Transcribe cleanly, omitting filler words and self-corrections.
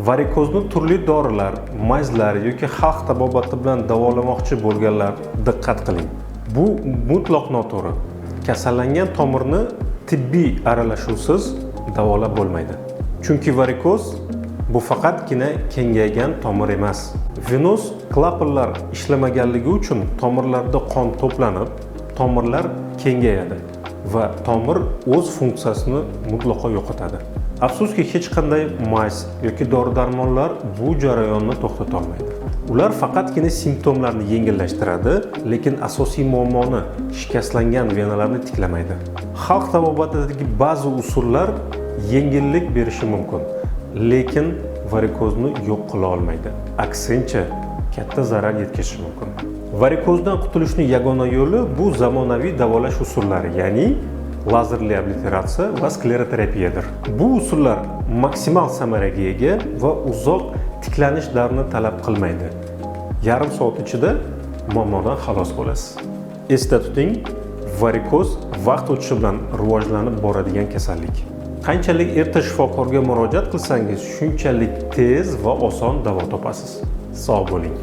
Varikozni turli dorilar, mazlar yoki xalq tabobati bilan davolamoqchi bo'lganlar diqqat qiling. Bu mutlaq noto'g'ri. Kasallangan tomirni tibbiy aralashuvsiz davolab bo'lmaydi. Chunki varikoz bu faqatgina kengaygan tomir emas. Venöz klapanlar ishlamaganligi uchun tomirlarda qon to'planib, tomirlar kengayadi va tomir o'z funksiyasini mutlaqo yo'qotadi. Afsuski, hech qanday maz yoki dori-darmonlar bu jarayonni to'xtata olmaydi. Ular faqatgina simptomlarni yengillashtiradi, lekin asosiy muammoni, shikastlangan venalarni tiklamaydi. Xalq tabobatidagi ba'zi usullar yengillik berishi mumkin, lekin varikozni yo'q qila olmaydi. Aksincha, katta zarar yetkazishi mumkin. Varikozdan qutulishning yagona yo'li bu zamonaviy davolash usullari, ya'ni lazer reabilitatsiya va skleroterapiyadir. Bu usullar maksimal samaraga ega va uzoq tiklanish davrini talab qilmaydi. Yarim soat ichida muammodan xalos bo'lasiz. Esda tuting, varikoz vaqt o'tishi bilan rivojlanib boradigan kasallik. Qanchalik erta shifokorga murojaat qilsangiz, shunchalik tez va oson davo topasiz. Sog' bo'ling.